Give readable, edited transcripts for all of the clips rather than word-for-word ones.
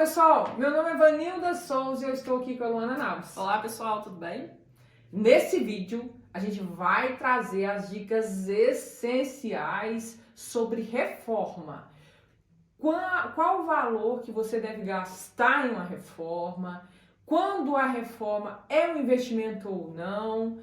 pessoal, meu nome é Vanilda Souza e eu estou aqui com a Luana Naves. Olá pessoal, tudo bem? Nesse vídeo a gente vai trazer as dicas essenciais sobre reforma. Qual o valor que você deve gastar em uma reforma, quando a reforma é um investimento ou não,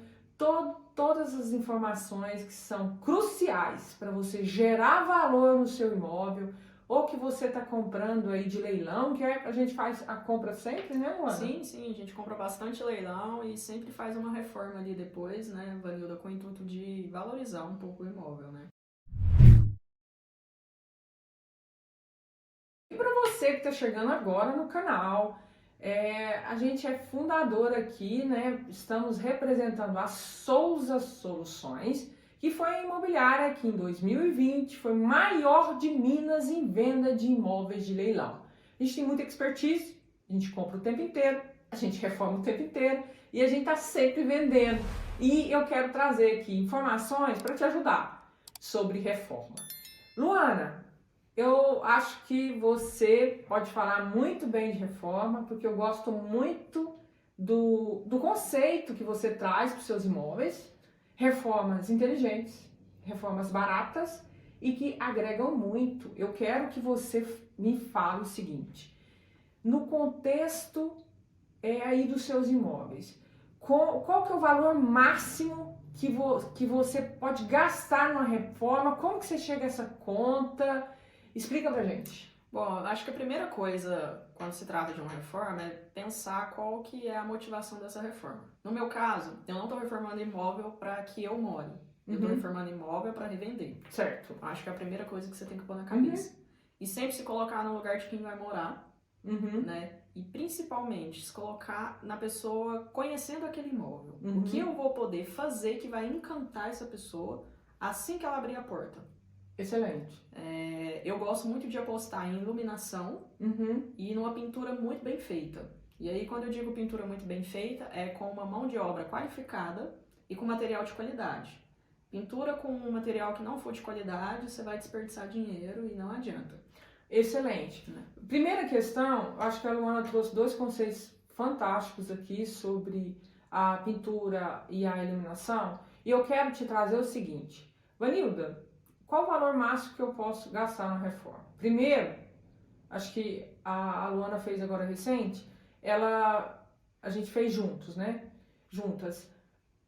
todas as informações que são cruciais para você gerar valor no seu imóvel, ou que você está comprando aí de leilão, que a gente faz a compra sempre, né, Luana? Sim, a gente compra bastante leilão e sempre faz uma reforma ali depois, né, Vanilda, com o intuito de valorizar um pouco o imóvel, né? E para você que está chegando agora no canal, a gente é fundador aqui, né? Estamos representando a Souza Soluções, que foi a imobiliária que em 2020 foi maior de Minas em venda de imóveis de leilão. A gente tem muita expertise, a gente compra o tempo inteiro, a gente reforma o tempo inteiro e a gente está sempre vendendo. E eu quero trazer aqui informações para te ajudar sobre reforma. Luana, eu acho que você pode falar muito bem de reforma, porque eu gosto muito do conceito que você traz para os seus imóveis. Reformas inteligentes, reformas baratas e que agregam muito. Eu quero que você me fale o seguinte: no contexto aí dos seus imóveis, qual que é o valor máximo que você pode gastar numa reforma? Como que você chega a essa conta? Explica pra gente. Bom, acho que a primeira coisa, quando se trata de uma reforma, é pensar qual que é a motivação dessa reforma. No meu caso, eu não estou reformando imóvel para que eu more. Eu estou reformando imóvel para revender. Certo. Acho que é a primeira coisa que você tem que pôr na cabeça. E sempre se colocar no lugar de quem vai morar, né? E principalmente se colocar na pessoa conhecendo aquele imóvel. O que eu vou poder fazer que vai encantar essa pessoa assim que ela abrir a porta. Excelente. Eu gosto muito de apostar em iluminação e numa pintura muito bem feita. E aí, quando eu digo pintura muito bem feita, é com uma mão de obra qualificada e com material de qualidade. Pintura com um material que não for de qualidade, você vai desperdiçar dinheiro e não adianta. Excelente. Primeira questão, acho que a Luana trouxe dois conceitos fantásticos aqui sobre a pintura e a iluminação. E eu quero te trazer o seguinte: Vanilda, qual o valor máximo que eu posso gastar na reforma? Primeiro, acho que a Luana fez agora recente, a gente fez juntos, né? Juntas.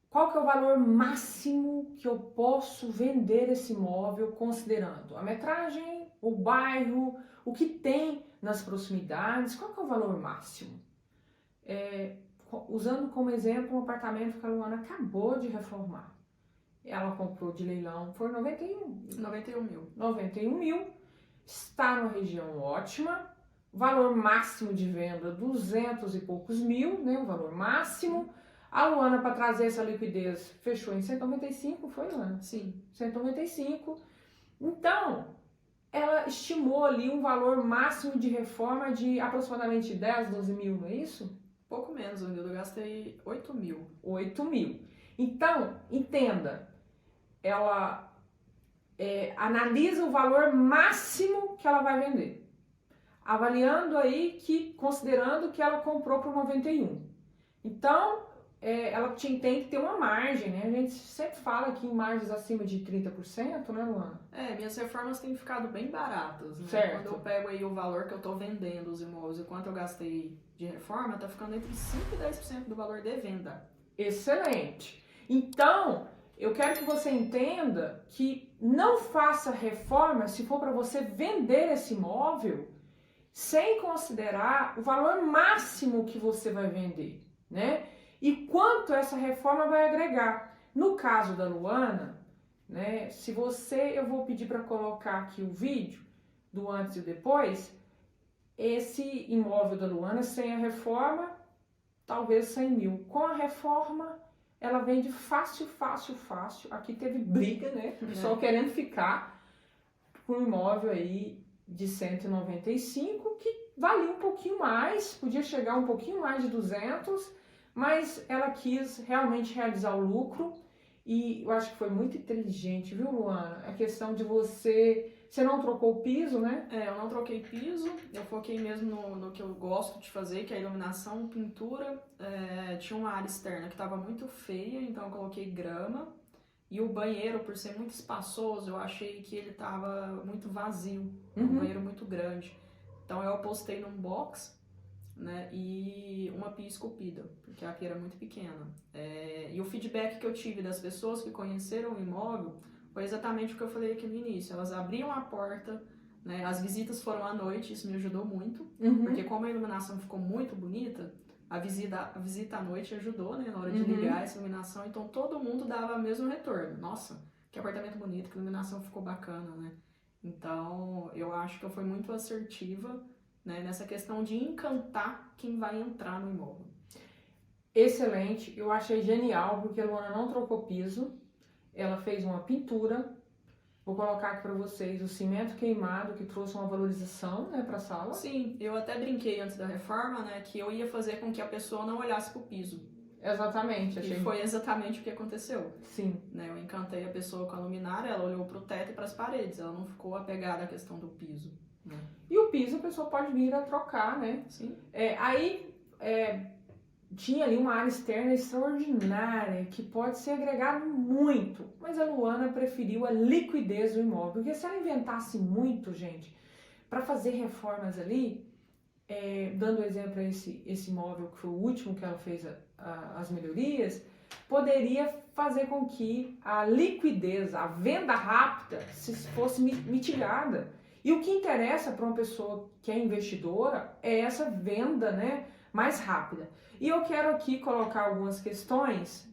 Qual que é o valor máximo que eu posso vender esse imóvel considerando a metragem, o bairro, o que tem nas proximidades? Qual que é o valor máximo? Usando como exemplo um apartamento que a Luana acabou de reformar. Ela comprou de leilão por 91 mil. 91 mil, está numa região ótima, valor máximo de venda 200 e poucos mil, né, o valor máximo. A Luana, para trazer essa liquidez, fechou em 195, foi, Luana? Sim. 195. Então, ela estimou ali um valor máximo de reforma de aproximadamente 10, 12 mil, não é isso? Pouco menos, eu gastei 8 mil. 8 mil. Então, entenda, ela analisa o valor máximo que ela vai vender, avaliando aí considerando que ela comprou por 91. Então, ela tem que ter uma margem, né? A gente sempre fala aqui em margens acima de 30%, né, Luana? Minhas reformas têm ficado bem baratas, né? Certo. Quando eu pego aí o valor que eu tô vendendo os imóveis e quanto eu gastei de reforma, tá ficando entre 5% e 10% do valor de venda. Excelente. Então, eu quero que você entenda que não faça reforma se for para você vender esse imóvel sem considerar o valor máximo que você vai vender, né? E quanto essa reforma vai agregar. No caso da Luana, né? Eu vou pedir para colocar aqui o vídeo do antes e depois. Esse imóvel da Luana sem a reforma, talvez 100 mil. Com a reforma, ela vende fácil. Aqui teve briga, né? O pessoal querendo ficar com um imóvel aí de 195, que valia um pouquinho mais, podia chegar um pouquinho mais de 200, mas ela quis realmente realizar o lucro e eu acho que foi muito inteligente, viu, Luana? A questão de você Você não trocou o piso, né? Eu não troquei piso, eu foquei mesmo no que eu gosto de fazer, que é a iluminação, pintura. Tinha uma área externa que estava muito feia, então eu coloquei grama. E o banheiro, por ser muito espaçoso, eu achei que ele estava muito vazio, um banheiro muito grande. Então eu apostei num box, né, e uma pia esculpida, porque a pia era muito pequena. E o feedback que eu tive das pessoas que conheceram o imóvel foi exatamente o que eu falei aqui no início. Elas abriam a porta, né, as visitas foram à noite, isso me ajudou muito, porque como a iluminação ficou muito bonita, a visita à noite ajudou, né, na hora de ligar essa iluminação, então todo mundo dava o mesmo retorno. Nossa, que apartamento bonito, que a iluminação ficou bacana, né? Então, eu acho que eu fui muito assertiva, né, nessa questão de encantar quem vai entrar no imóvel. Excelente, eu achei genial, porque a Luana não trocou piso, ela fez uma pintura. Vou colocar aqui para vocês o cimento queimado, que trouxe uma valorização, né, para a sala. Sim, eu até brinquei antes da reforma, né, que eu ia fazer com que a pessoa não olhasse pro piso. Exatamente. E foi exatamente o que aconteceu. Sim. Né, eu encantei a pessoa com a luminária, ela olhou pro teto e para as paredes, ela não ficou apegada à questão do piso. Né? E o piso a pessoa pode vir a trocar, né? Sim. Tinha ali uma área externa extraordinária, que pode ser agregado muito, mas a Luana preferiu a liquidez do imóvel, porque se ela inventasse muito, gente, para fazer reformas ali, dando exemplo a esse imóvel, que foi o último que ela fez as melhorias, poderia fazer com que a liquidez, a venda rápida, fosse mitigada. E o que interessa para uma pessoa que é investidora é essa venda, né, mais rápida. E eu quero aqui colocar algumas questões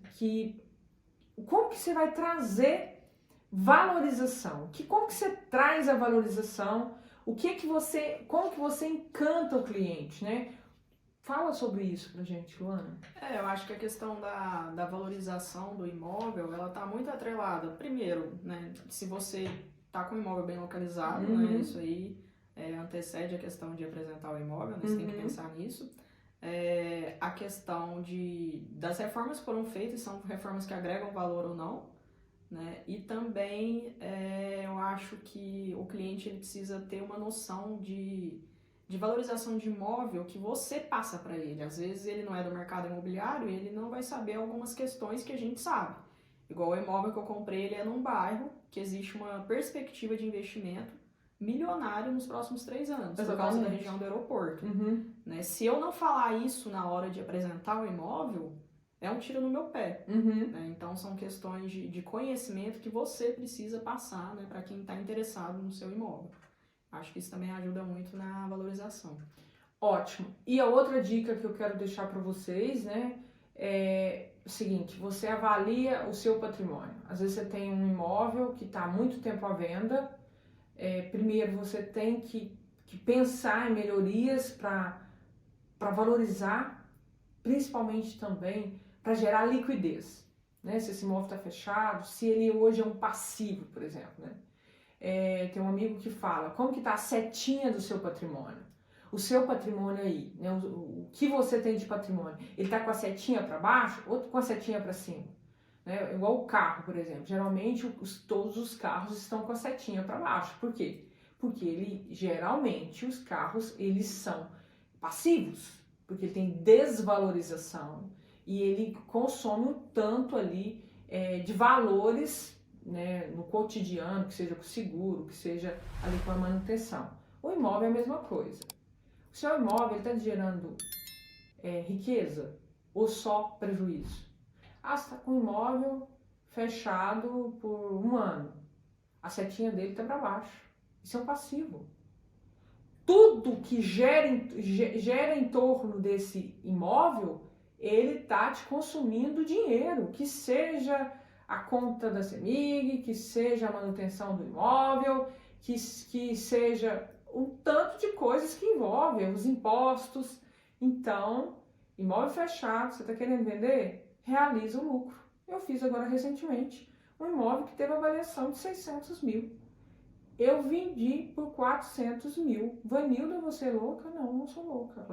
como que você vai trazer valorização? Como que você traz a valorização? Como que você encanta o cliente, né? Fala sobre isso pra gente, Luana. Eu acho que a questão da valorização do imóvel, ela tá muito atrelada. Primeiro, né, se você tá com o imóvel bem localizado, né, isso aí antecede a questão de apresentar o imóvel, né, você tem que pensar nisso. A questão das reformas que foram feitas, são reformas que agregam valor ou não, né? E também eu acho que o cliente ele precisa ter uma noção de valorização de imóvel que você passa para ele. Às vezes ele não é do mercado imobiliário e ele não vai saber algumas questões que a gente sabe. Igual o imóvel que eu comprei, ele é num bairro que existe uma perspectiva de investimento milionário nos próximos 3 anos, por causa da região do aeroporto. Né? Se eu não falar isso na hora de apresentar o imóvel, é um tiro no meu pé. Né? Então, são questões de conhecimento que você precisa passar, né, para quem está interessado no seu imóvel. Acho que isso também ajuda muito na valorização. Ótimo. E a outra dica que eu quero deixar para vocês, né, é o seguinte: você avalia o seu patrimônio. Às vezes você tem um imóvel que está há muito tempo à venda. Primeiro você tem que pensar em melhorias para valorizar, principalmente também para gerar liquidez, né? Se esse imóvel está fechado, se ele hoje é um passivo, por exemplo, né? Tem um amigo que fala, como que está a setinha do seu patrimônio? O seu patrimônio aí, né? O que você tem de patrimônio, ele está com a setinha para baixo ou com a setinha para cima? Né? Igual o carro, por exemplo, geralmente todos os carros estão com a setinha para baixo. Por quê? Porque geralmente os carros eles são passivos, porque ele tem desvalorização e ele consome um tanto ali de valores, né, no cotidiano, que seja com seguro, que seja ali com a manutenção. O imóvel é a mesma coisa. O seu imóvel está gerando riqueza ou só prejuízo? Você está com o imóvel fechado por 1 ano. A setinha dele está para baixo. Isso é um passivo. Tudo que gera em torno desse imóvel, ele está te consumindo dinheiro. Que seja a conta da CEMIG, que seja a manutenção do imóvel, que seja um tanto de coisas que envolvem os impostos. Então, imóvel fechado, você está querendo vender? Realiza o lucro. Eu fiz agora recentemente um imóvel que teve avaliação de 600 mil. Eu vendi por 400 mil. Vanilda, você é louca? Não, não sou louca.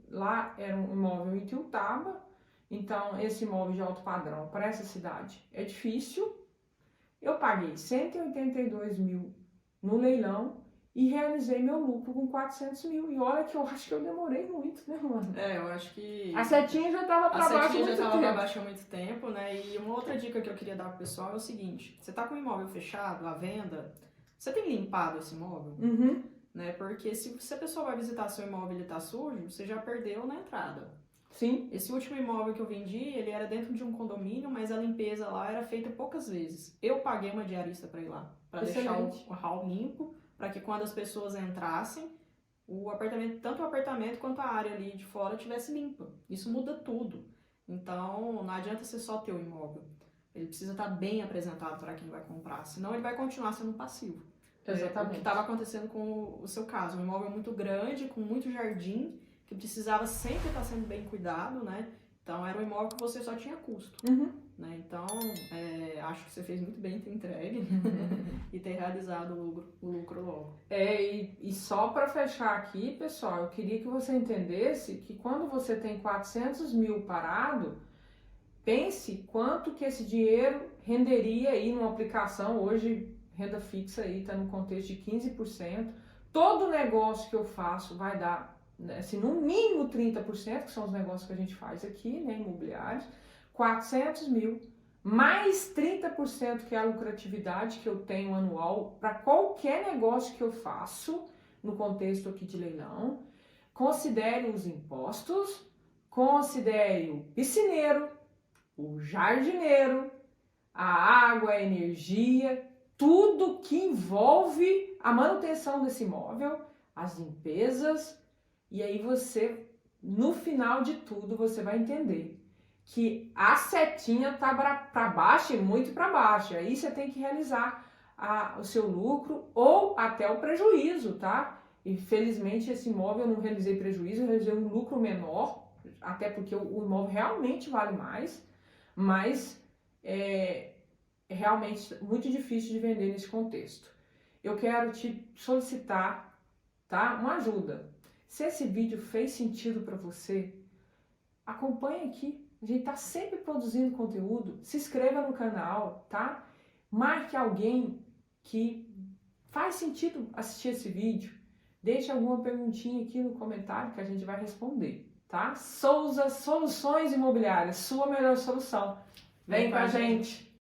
Lá era um imóvel em Itiutaba, então esse imóvel de alto padrão para essa cidade é difícil. Eu paguei 182 mil no leilão e realizei meu lucro com 400 mil. E olha que eu acho que eu demorei muito, né, mano? Eu acho que... A setinha já tava pra baixo há muito tempo. A setinha já tava pra baixo há muito tempo, né? E uma outra dica que eu queria dar pro pessoal é o seguinte. Você tá com o imóvel fechado, à venda, você tem limpado esse imóvel? Uhum. Né? Porque se a pessoa vai visitar seu imóvel e ele tá sujo, você já perdeu na entrada. Sim. Esse último imóvel que eu vendi, ele era dentro de um condomínio, mas a limpeza lá era feita poucas vezes. Eu paguei uma diarista para ir lá, para deixar o hall limpo, para que quando as pessoas entrassem, o apartamento, tanto o apartamento quanto a área ali de fora tivesse limpa. Isso muda tudo. Então, não adianta você só ter o imóvel. Ele precisa estar bem apresentado para quem vai comprar, senão ele vai continuar sendo passivo. Exatamente. O que estava acontecendo com o seu caso, um imóvel muito grande, com muito jardim, que precisava sempre estar sendo bem cuidado, né? Então, era um imóvel que você só tinha custo. Uhum. Né? Então, acho que você fez muito bem em ter entregue e ter realizado o lucro logo. E só para fechar aqui, pessoal, eu queria que você entendesse que quando você tem 400 mil parado, pense quanto que esse dinheiro renderia aí numa aplicação. Hoje, renda fixa aí está no contexto de 15%. Todo negócio que eu faço vai dar, assim, no mínimo 30%, que são os negócios que a gente faz aqui, né, imobiliários, 400 mil, mais 30% que é a lucratividade que eu tenho anual para qualquer negócio que eu faço, no contexto aqui de leilão. Considere os impostos, considere o piscineiro, o jardineiro, a água, a energia, tudo que envolve a manutenção desse imóvel, as limpezas, e aí você, no final de tudo, você vai entender que a setinha tá para baixo e muito para baixo. Aí você tem que realizar o seu lucro ou até o prejuízo, tá? Infelizmente esse imóvel eu não realizei prejuízo, eu realizei um lucro menor, até porque o imóvel realmente vale mais, mas é realmente muito difícil de vender nesse contexto. Eu quero te solicitar, tá? Uma ajuda. Se esse vídeo fez sentido para você, acompanhe aqui. A gente tá sempre produzindo conteúdo. Se inscreva no canal, tá? Marque alguém que faz sentido assistir esse vídeo. Deixe alguma perguntinha aqui no comentário que a gente vai responder, tá? Souza Soluções Imobiliárias, sua melhor solução. Vem com a gente!